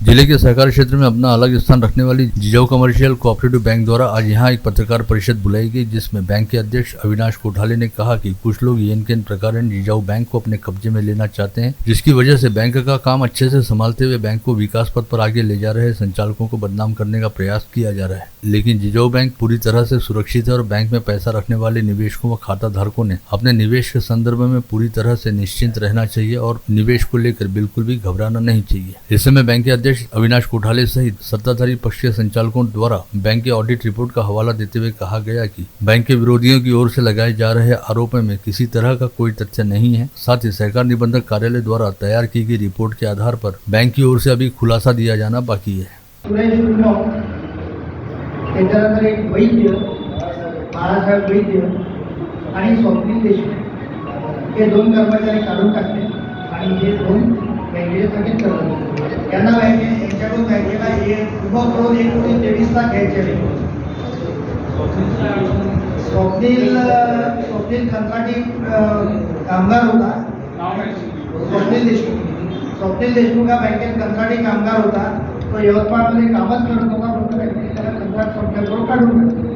जिले के सहकारी क्षेत्र में अपना अलग स्थान रखने वाली जिजाऊ कमर्शियल कोऑपरेटिव बैंक द्वारा आज यहां एक पत्रकार परिषद बुलाई गई, जिसमें बैंक के अध्यक्ष अविनाश कोठाले ने कहा कि कुछ लोग येन प्रकार जिजाऊ बैंक को अपने कब्जे में लेना चाहते हैं, जिसकी वजह से बैंक का काम अच्छे से संभालते हुए बैंक को विकास पथ पर आगे ले जा रहे संचालकों को बदनाम करने का प्रयास किया जा रहा है। लेकिन जिजाऊ बैंक पूरी तरह से सुरक्षित है और बैंक में पैसा रखने वाले निवेशकों व खाता धारकों ने अपने निवेश के संदर्भ में पूरी तरह से निश्चिंत रहना चाहिए और निवेश को लेकर बिल्कुल भी घबराना नहीं चाहिए। इस समय बैंक के अध्यक्ष अविनाश कोठाले सहित सत्ताधारी पक्ष के संचालकों द्वारा बैंक के ऑडिट रिपोर्ट का हवाला देते हुए कहा गया कि बैंक के विरोधियों की ओर से लगाए जा रहे आरोपों में किसी तरह का कोई तथ्य नहीं है। साथ ही सहकार निबंधक कार्यालय द्वारा तैयार की गई रिपोर्ट के आधार पर बैंक की ओर से अभी खुलासा दिया जाना बाकी है। त्याच्यानंतर एक वैद्य बाळासाहेब वैद्य आणि स्वप्नील देशमुख हे दोन कर्मचारी काढून टाकले आणि हे दोन बँकेचे थकीत करतात। त्यांना यांच्याकडून बँकेला उभं करून 1,23 लाख घ्यायचे होते। स्वप्नील कंत्राटी कामगार होता। स्वप्नील देशमुख हा बँकेत कंत्राटी कामगार होता। तो यवतमाळमध्ये कामच करत होता, फक्त बँकेने त्याला कंत्राट संपल्याबरोबर काढून टाकले।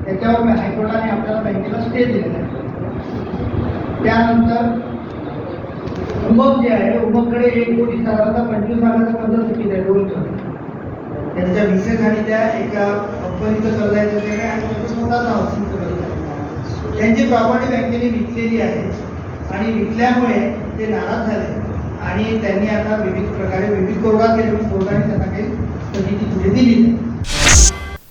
त्याच्यावर हायकोर्टाने आपल्याला बँकेला स्टे दिलेला आहे। त्यानंतर उमप जे आहे, उमपकडे 1 कोटी साधारणतः 25 लाखाचं कर्ज थकीत आहे दोन कर्ज। त्यांच्या मिसेस आणि त्या एका कंपनीचं कर्ज आहे त्याच्याकडे आणि त्याचं स्वतःचं हाऊसिंगचं कर्ज आहे। त्यांची प्रॉपर्टी बँकेने विकलेली आहे आणि विकल्यामुळे ते नाराज झाले आणि त्यांनी आता विविध प्रकारे विविध कोर्टात गेले, कोर्टाने त्यांना काही स्थगिती पुढे दिली नाही।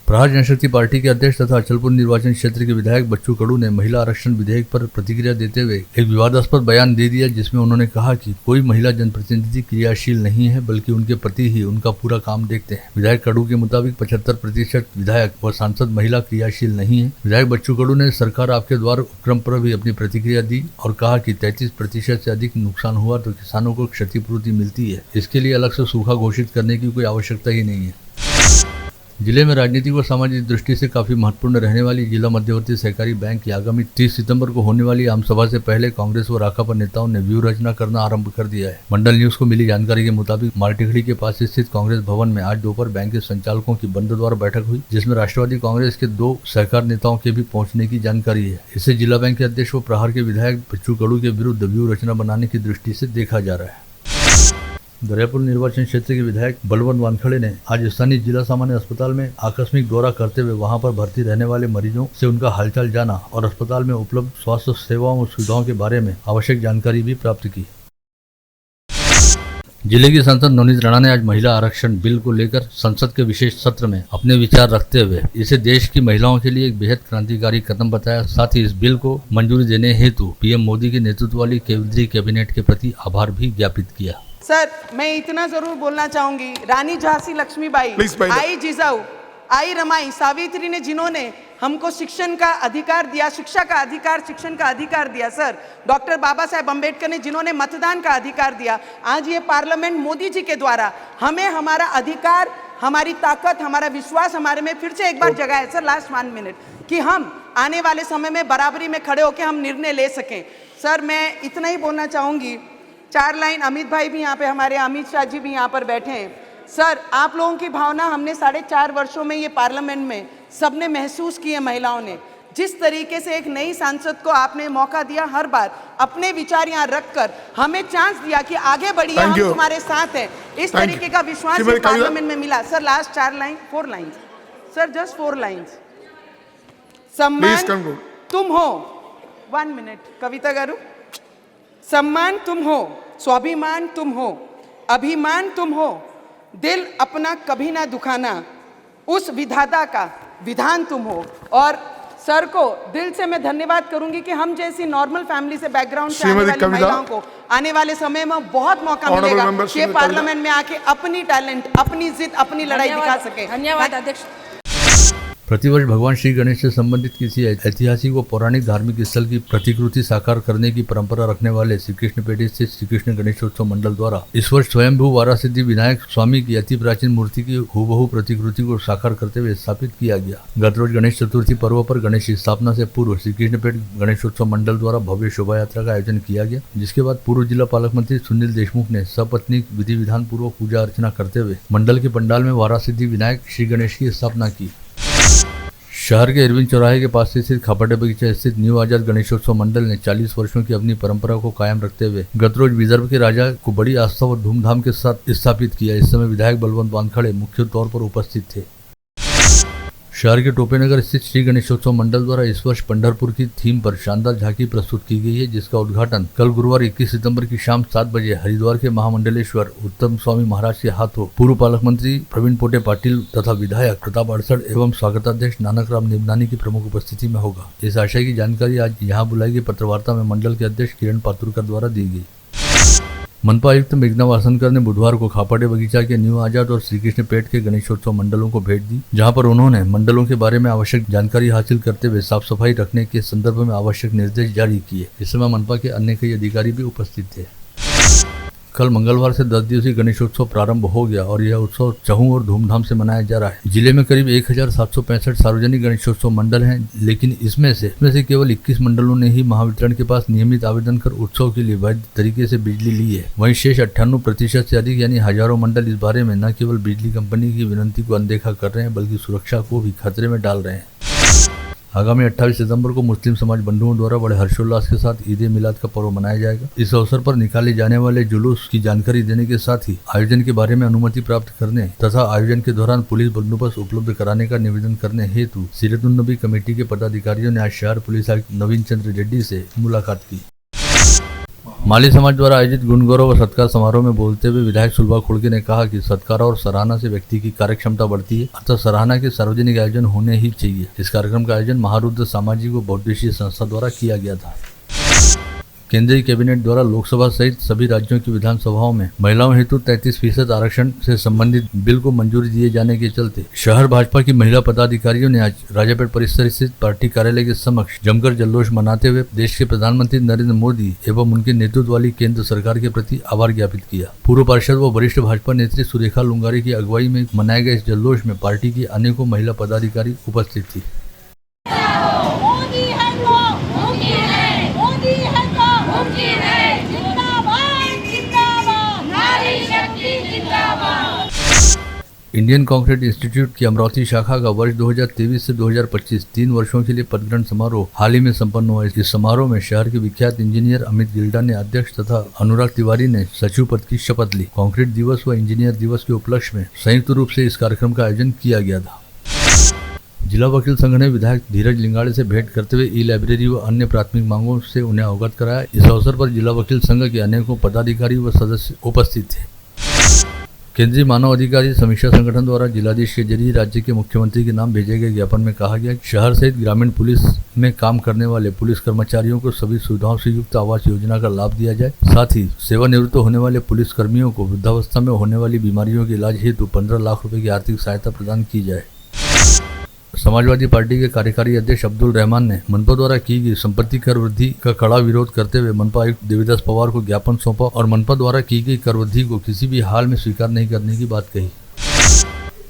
प्रहार जनशक्ति पार्टी के अध्यक्ष तथा अचलपुर निर्वाचन क्षेत्र के विधायक बच्चू कडू ने महिला आरक्षण विधेयक पर प्रतिक्रिया देते हुए एक विवादास्पद बयान दे दिया, जिसमें उन्होंने कहा कि कोई महिला जनप्रतिनिधि क्रियाशील नहीं है, बल्कि उनके पति ही उनका पूरा काम देखते हैं। विधायक कडू के मुताबिक 75% विधायक व सांसद महिला क्रियाशील नहीं है। विधायक बच्चू कडू ने सरकार आपके द्वार उपक्रम पर भी अपनी प्रतिक्रिया दी और कहा कि 33% से अधिक नुकसान हुआ तो किसानों को क्षतिपूर्ति मिलती है, इसके लिए अलग से सूखा घोषित करने की कोई आवश्यकता ही नहीं है। जिले में राजनीतिक व सामाजिक दृष्टि से काफी महत्वपूर्ण रहने वाली जिला मध्यवर्ती सहकारी बैंक की आगामी 30 सितंबर को होने वाली आम सभा से पहले कांग्रेस व राकापा नेताओं ने व्यू रचना करना आरंभ कर दिया है। मंडल न्यूज को मिली जानकारी के मुताबिक मार्टिखड़ी के पास स्थित कांग्रेस भवन में आज दोपहर बैंक के संचालकों की बंद द्वार बैठक हुई, जिसमें राष्ट्रवादी कांग्रेस के 2 सहकार नेताओं के भी पहुंचने की जानकारी है। इसे जिला बैंक के अध्यक्ष व प्रहार के विधायक बच्चू कडू के विरुद्ध व्यू रचना बनाने की दृष्टि से देखा जा रहा है। दरियापुर निर्वाचन क्षेत्र के विधायक बलवंत वानखड़े ने आज स्थानीय जिला सामान्य अस्पताल में आकस्मिक दौरा करते हुए वहां पर भर्ती रहने वाले मरीजों से उनका हालचाल जाना और अस्पताल में उपलब्ध स्वास्थ्य सेवाओं और सुविधाओं के बारे में आवश्यक जानकारी भी प्राप्त की। जिले की सांसद नवनीत राणा ने आज महिला आरक्षण बिल को लेकर संसद के विशेष सत्र में अपने विचार रखते हुए इसे देश की महिलाओं के लिए एक बेहद क्रांतिकारी कदम बताया। साथ ही इस बिल को मंजूरी देने हेतु पीएम मोदी के नेतृत्व वाली केंद्रीय कैबिनेट के प्रति आभार भी ज्ञापित किया। सर, मैं इतना जरूर बोलना चाहूंगी, रानी झांसी लक्ष्मीबाई, आई जिजाऊ, आई रमाई, सावित्री ने जिन्होंने हमको शिक्षण का अधिकार दिया, शिक्षा का अधिकार, शिक्षण का अधिकार दिया। सर, डॉक्टर बाबा साहेब अम्बेडकर ने जिन्होंने मतदान का अधिकार दिया। आज ये पार्लियामेंट मोदी जी के द्वारा हमें हमारा अधिकार, हमारी ताकत, हमारा विश्वास हमारे में फिर से एक बार जगा है। सर, लास्ट 1 मिनट कि हम आने वाले समय में बराबरी में खड़े होकर हम निर्णय ले सकें। सर, मैं इतना ही बोलना चाहूँगी, 4 लाइन, अमित भाई भी यहाँ पे, हमारे अमित शाह जी भी यहाँ पर बैठे हैं। सर, आप लोगों की भावना हमने 4.5 वर्षों में ये पार्लियामेंट में सबने महसूस की है। महिलाओं ने जिस तरीके से एक नई सांसद को आपने मौका दिया, हर बार अपने विचार यहाँ रखकर हमें चांस दिया कि आगे बढ़िए, हम तुम्हारे साथ हैं, इस तरीके का विश्वास पार्लियामेंट में मिला। Sir, last 4 line, sir, just 4 lines. सम्मान तुम हो, 1 मिनट, कविता गारू, सम्मान तुम हो, स्वाभिमान तुम हो, अभिमान तुम हो, दिल अपना कभी ना दुखाना, उस विधाता का विधान तुम हो। और सर को दिल से मैं धन्यवाद करूंगी कि हम जैसी नॉर्मल फैमिली से बैकग्राउंड से आने वाली महिलाओं को आने वाले समय में बहुत मौका मिलेगा कि ये पार्लियामेंट में आके अपनी टैलेंट, अपनी जिद, अपनी लड़ाई दिखा सके। धन्यवाद अध्यक्ष। प्रतिवर्ष भगवान श्री गणेश से संबंधित किसी ऐतिहासिक व पौराणिक धार्मिक स्थल की प्रतिकृति साकार करने की परंपरा रखने वाले श्री कृष्णपेट स्थित श्री कृष्ण गणेशोत्सव मंडल द्वारा इस वर्ष स्वयंभू वारासिद्धि विनायक स्वामी की अति प्राचीन मूर्ति की हूबहू प्रतिकृति को साकार करते हुए स्थापित किया गया। गत रोज गणेश चतुर्थी पर्व पर गणेश की स्थापना से पूर्व श्री कृष्णपेट गणेशोत्सव मंडल द्वारा भव्य शोभा यात्रा का आयोजन किया गया, जिसके बाद पूर्व जिला पालक मंत्री सुनील देशमुख ने सपत्नी विधि विधान पूर्वक पूजा अर्चना करते हुए मंडल के पंडाल में वारासिद्धि विनायक श्री गणेश की स्थापना की। शहर के इरविन चौराहे के पास स्थित खापटे बगीचा स्थित न्यू आजाद गणेशोत्सव मंडल ने 40 वर्षों की अपनी परंपरा को कायम रखते हुए गत रोज विदर्भ के राजा को बड़ी आस्था और धूमधाम के साथ स्थापित किया। इस समय विधायक बलवंत वानखड़े मुख्य तौर पर उपस्थित थे। शहर के टोपेनगर स्थित श्री गणेशोत्सव मंडल द्वारा इस वर्ष पंढरपुर की थीम पर शानदार झांकी प्रस्तुत की गई है, जिसका उद्घाटन कल गुरुवार 21 सितंबर की शाम 7 बजे हरिद्वार के महामंडलेश्वर उत्तम स्वामी महाराज के हाथों पूर्व पालक मंत्री प्रवीण पोटे पाटिल तथा विधायक प्रताप अड़सड़ एवं स्वागताध्यक्ष नानक राम निमनानी की प्रमुख उपस्थिति में होगा। इस आशय की जानकारी आज यहाँ बुलाई गई पत्रवार्ता में मंडल के अध्यक्ष किरण पातुरकर द्वारा दी गई। मनपा आयुक्त मेघना वासनकर ने बुधवार को खापटे बगीचा के न्यू आजाद और श्री कृष्णपेट के गणेशोत्सव मंडलों को भेंट दी, जहां पर उन्होंने मंडलों के बारे में आवश्यक जानकारी हासिल करते हुए साफ सफाई रखने के संदर्भ में आवश्यक निर्देश जारी किए। इस समय मनपा के अन्य कई अधिकारी भी उपस्थित थे। कल मंगलवार से 10 दिवसीय गणेशोत्सव प्रारंभ हो गया और यह उत्सव चहुं और धूमधाम से मनाया जा रहा है। जिले में करीब 1765 सार्वजनिक गणेशोत्सव मंडल हैं, लेकिन इसमें से केवल 21 मंडलों ने ही महावितरण के पास नियमित आवेदन कर उत्सव के लिए वैध तरीके से बिजली ली है। वहीं शेष 98% से अधिक यानी हजारों मंडल इस बारे में न केवल बिजली कंपनी की विनती को अनदेखा कर रहे हैं, बल्कि सुरक्षा को भी खतरे में डाल रहे हैं। आगामी 28 सितंबर को मुस्लिम समाज बंधुओं द्वारा बड़े हर्षोल्लास के साथ ईद ए मिलाद का पर्व मनाया जाएगा। इस अवसर पर निकाले जाने वाले जुलूस की जानकारी देने के साथ ही आयोजन के बारे में अनुमति प्राप्त करने तथा आयोजन के दौरान पुलिस बंदोबस्त उपलब्ध कराने का निवेदन करने हेतु सीरतुन्नबी कमेटी के पदाधिकारियों ने आज शहर पुलिस आयुक्त नवीन चंद्र रेड्डी से मुलाकात की। माली समाज द्वारा आयोजित गुण गौरव व सत्कार समारोह में बोलते हुए विधायक सुलभा खुड़के ने कहा कि सत्कार और सराहना से व्यक्ति की कार्यक्षमता बढ़ती है, अतः सराहना के सार्वजनिक आयोजन होने ही चाहिए। इस कार्यक्रम का आयोजन महारुद्र सामाजिक व बहुउद्देशीय संस्था द्वारा किया गया था। केंद्रीय कैबिनेट द्वारा लोकसभा सहित सभी राज्यों की विधानसभाओं में महिलाओं हेतु 33% आरक्षण से संबंधित बिल को मंजूरी दिए जाने के चलते शहर भाजपा की महिला पदाधिकारियों ने आज राजापेट परिसर स्थित पार्टी कार्यालय के समक्ष जमकर जल्लोष मनाते हुए देश के प्रधानमंत्री नरेंद्र मोदी एवं उनके नेतृत्व वाली केंद्र सरकार के प्रति आभार ज्ञापित किया। पूर्व पार्षद व वरिष्ठ भाजपा नेत्री सुरेखा लुंगारी की अगुवाई में मनाए गए इस जल्लोष में पार्टी की अनेकों महिला पदाधिकारी उपस्थित थी। इंडियन कॉन्क्रीट इंस्टीट्यूट की अमरावती शाखा का वर्ष 2023 से 2025 3 वर्षों के लिए पदग्रहण समारोह हाल ही में संपन्न हुआ। इस समारोह में शहर के विख्यात इंजीनियर अमित गिल्डा ने अध्यक्ष तथा अनुराग तिवारी ने सचिव पद की शपथ ली। कॉन्क्रीट दिवस व इंजीनियर दिवस के उपलक्ष्य में संयुक्त रूप से इस कार्यक्रम का आयोजन किया गया था। जिला वकील संघ ने विधायक धीरज लिंगाड़े से भेंट करते हुए ई लाइब्रेरी व अन्य प्राथमिक मांगों से उन्हें अवगत कराया। इस अवसर पर जिला वकील संघ के अनेकों पदाधिकारी व सदस्य उपस्थित थे। केंद्रीय मानव अधिकारी समीक्षा संगठन द्वारा जिलाधीश के जरिए राज्य के मुख्यमंत्री के नाम भेजे गए ज्ञापन में कहा गया कि शहर सहित ग्रामीण पुलिस में काम करने वाले पुलिस कर्मचारियों को सभी सुविधाओं से युक्त आवास योजना का लाभ दिया जाए। साथ ही सेवानिवृत्त होने वाले पुलिस कर्मियों को वृद्धावस्था में होने वाली बीमारियों के इलाज हेतु 15 लाख रुपए की आर्थिक सहायता प्रदान की जाए। समाजवादी पार्टी के कार्यकारी अध्यक्ष अब्दुल रहमान ने मनपा द्वारा की गई संपत्ति कर वृद्धि का कड़ा विरोध करते हुए मनपा आयुक्त देवीदास पवार को ज्ञापन सौंपा और मनपा द्वारा की गई कर वृद्धि को किसी भी हाल में स्वीकार नहीं करने की बात कही।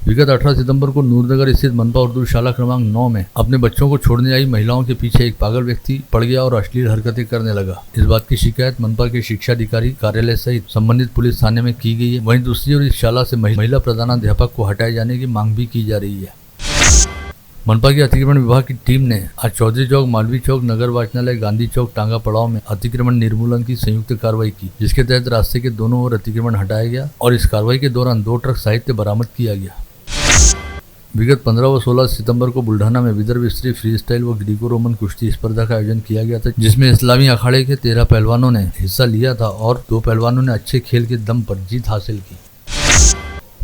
विगत 18 सितंबर को नूरनगर स्थित मनपा उर्दू शाला क्रमांक 9 में अपने बच्चों को छोड़ने आई महिलाओं के पीछे एक पागल व्यक्ति पड़ गया और अश्लील हरकतें करने लगा। इस बात की शिकायत मनपा के शिक्षा अधिकारी कार्यालय सहित संबंधित पुलिस थाने में की गई है। वहीं दूसरी ओर इस शाला से महिला प्रधानाध्यापक को हटाए जाने की मांग भी की जा रही है। मनपा के अतिक्रमण विभाग की टीम ने आज चौधरी चौक, मालवीय चौक, नगर वाचनालय, गांधी चौक, टांगा पड़ाव में अतिक्रमण निर्मूलन की संयुक्त कार्रवाई की, जिसके तहत रास्ते के दोनों ओर अतिक्रमण हटाया गया और इस कार्रवाई के दौरान 2 ट्रक साहित्य बरामद किया गया। विगत 15 व 16 सितंबर को बुल्ढाना में विदर्भ स्त्री फ्री स्टाइल व ग्रीको रोमन कुश्ती स्पर्धा का आयोजन किया गया था, जिसमें इस्लामी अखाड़े के 13 पहलवानों ने हिस्सा लिया था और 2 पहलवानों ने अच्छे खेल के दम पर जीत हासिल की।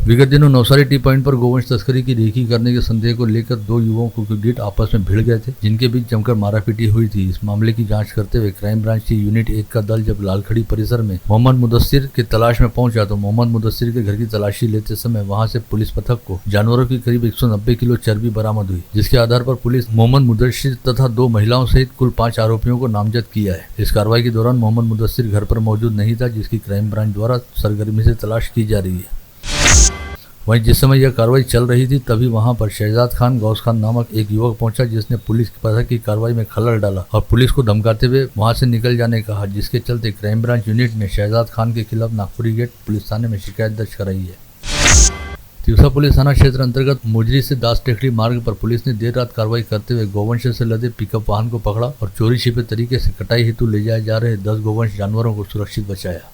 विगत दिनों नवसारी टी पॉइंट पर गोवंश तस्करी की रेकी करने के संदेह को लेकर दो युवकों के गिट आपस में भिड़ गए थे, जिनके बीच जमकर मारापीटी हुई थी। इस मामले की जांच करते हुए क्राइम ब्रांच की यूनिट 1 का दल जब लालखड़ी परिसर में मोहम्मद मुदस्सिर की तलाश में पहुंचा तो मोहम्मद मुदस्सिर के घर की तलाशी लेते समय वहां से पुलिस पथक को जानवरों की करीब 190 किलो चर्बी बरामद हुई, जिसके आधार पर पुलिस मोहम्मद मुदस्सिर तथा 2 महिलाओं सहित कुल 5 आरोपियों को नामजद किया है। इस कार्रवाई के दौरान मोहम्मद मुदस्सिर घर पर मौजूद नहीं था, जिसकी क्राइम ब्रांच द्वारा सरगर्मी से तलाश की जा रही है। वहीं जिस समय यह कार्रवाई चल रही थी तभी वहां पर शहजाद खान गौस खान नामक एक युवक पहुंचा, जिसने पुलिस की पथक की कार्रवाई में खलल डाला और पुलिस को धमकाते हुए वहां से निकल जाने कहा, जिसके चलते क्राइम ब्रांच यूनिट ने शहजाद खान के खिलाफ नागपुरी गेट पुलिस थाने में शिकायत दर्ज कराई है। तिवसा पुलिस थाना क्षेत्र अंतर्गत मुजरी से दास टेकड़ी मार्ग पर पुलिस ने देर रात कार्रवाई करते हुए गोवंश से लदे पिकअप वाहन को पकड़ा और चोरी छिपे तरीके से कटाई हेतु ले जाए जा रहे 10 गोवंश जानवरों को सुरक्षित बचाया।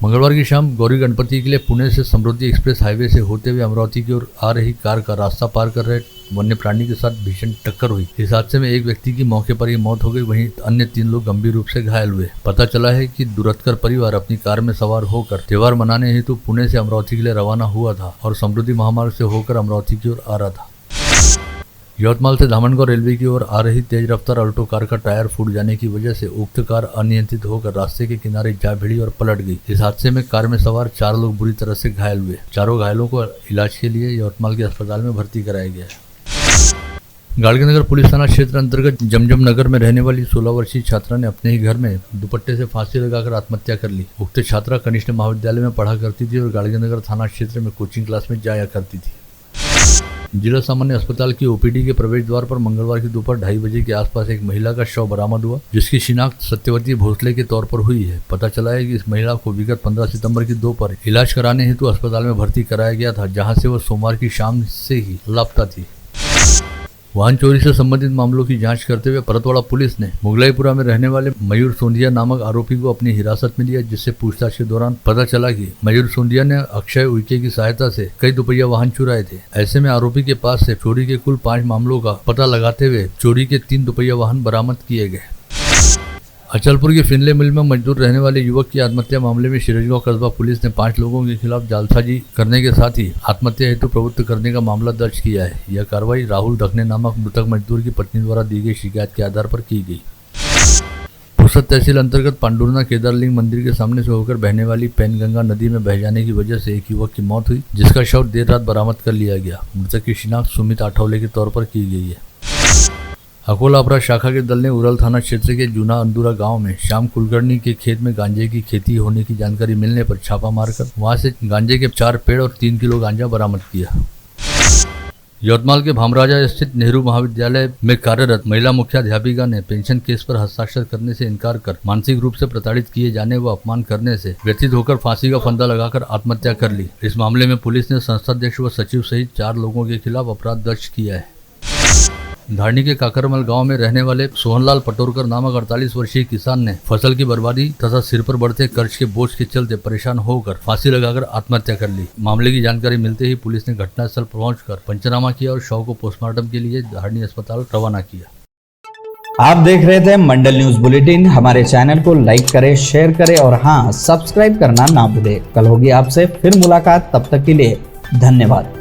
मंगलवार की शाम गौरी गणपति के लिए पुणे से समृद्धि एक्सप्रेस हाईवे से होते हुए अमरावती की ओर आ रही कार का रास्ता पार कर रहे वन्य प्राणी के साथ भीषण टक्कर हुई। इस हादसे में एक व्यक्ति की मौके पर ही मौत हो गई, वहीं अन्य 3 लोग गंभीर रूप से घायल हुए। पता चला है कि दुरत्कर परिवार अपनी कार में सवार होकर त्योहार मनाने हेतु पुणे से अमरावती के लिए रवाना हुआ था और समृद्धि महामार्ग से होकर अमरावती की ओर आ रहा था। यवतमाल से धामनगांव रेलवे की ओर आ रही तेज रफ्तार अल्टो कार का टायर फूट जाने की वजह से उक्त कार अनियंत्रित होकर रास्ते के किनारे जा भिड़ी और पलट गई। इस हादसे में कार में सवार 4 लोग बुरी तरह से घायल हुए। चारों घायलों को इलाज के लिए यवतमाल के अस्पताल में भर्ती कराया गया है। गाड़गीनगर पुलिस थाना क्षेत्र अंतर्गत जमजम नगर में रहने वाली 16 वर्षीय छात्रा ने अपने ही घर में दुपट्टे से फांसी लगाकर आत्महत्या कर ली। उक्त छात्रा कनिष्ठ महाविद्यालय में पढ़ा करती थी और गाड़गीनगर थाना क्षेत्र में कोचिंग क्लास में जाया करती थी। जिला सामान्य अस्पताल की ओपीडी के प्रवेश द्वार पर मंगलवार की दोपहर 2:30 बजे के आसपास एक महिला का शव बरामद हुआ, जिसकी शिनाख्त सत्यवती भोसले के तौर पर हुई है। पता चला है कि इस महिला को विगत 15 सितंबर की दोपहर इलाज कराने हेतु अस्पताल में भर्ती कराया गया था, जहां से वह सोमवार की शाम से ही लापता थी। वाहन चोरी से संबंधित मामलों की जांच करते हुए परतवाड़ा पुलिस ने मुगलाईपुरा में रहने वाले मयूर सोंधिया नामक आरोपी को अपनी हिरासत में लिया, जिससे पूछताछ के दौरान पता चला कि मयूर सोंधिया ने अक्षय उइके की सहायता से कई दुपहिया वाहन चुराए थे। ऐसे में आरोपी के पास से चोरी के कुल 5 मामलों का पता लगाते हुए चोरी के 3 दुपहिया वाहन बरामद किए गए। अचलपुर की फिनले मिल में मजदूर रहने वाले युवक की आत्महत्या मामले में शिरजगांव कस्बा पुलिस ने 5 लोगों के खिलाफ जालसाजी करने के साथ ही आत्महत्या हेतु प्रवृत्त करने का मामला दर्ज किया है। यह कार्रवाई राहुल दखने नामक मृतक मजदूर की पत्नी द्वारा दी गई शिकायत के आधार पर की गई। पुसद तहसील अंतर्गत पांडुरना केदारलिंग मंदिर के सामने से होकर बहने वाली पैनगंगा नदी में बह जाने की वजह से एक युवक की मौत हुई, जिसका शव देर रात बरामद कर लिया गया। मृतक की शिनाख्त सुमित आठवले के तौर पर की गई है। अकोला अपराध शाखा के दल ने उरल थाना क्षेत्र के जूना अंदुरा गांव में श्याम कुलकर्णी के खेत में गांजे की खेती होने की जानकारी मिलने पर छापा मारकर वहां से गांजे के 4 पेड़ और 3 किलो गांजा बरामद किया। यवतमाल के भामराजा स्थित नेहरू महाविद्यालय में कार्यरत महिला मुख्याध्यापिका ने पेंशन केस पर हस्ताक्षर करने से इनकार कर मानसिक रूप से प्रताड़ित किए जाने व अपमान करने से व्यथित होकर फांसी का फंदा लगाकर आत्महत्या कर ली। इस मामले में पुलिस ने संस्थाध्यक्ष व सचिव सहित 4 लोगों के खिलाफ अपराध दर्ज किया है। धारनी के काकरमल गांव में रहने वाले सोहनलाल पटोरकर नामक 48 वर्षीय किसान ने फसल की बर्बादी तथा सिर पर बढ़ते कर्ज के बोझ के चलते परेशान होकर फांसी लगाकर आत्महत्या कर ली। मामले की जानकारी मिलते ही पुलिस ने घटनास्थल पहुंचकर पंचनामा किया और शव को पोस्टमार्टम के लिए धारनी अस्पताल रवाना किया। आप देख रहे थे मंडल न्यूज बुलेटिन। हमारे चैनल को लाइक करें, शेयर करें और हाँ, सब्सक्राइब करना ना भूलें। कल होगी आपसे फिर मुलाकात, तब तक के लिए धन्यवाद।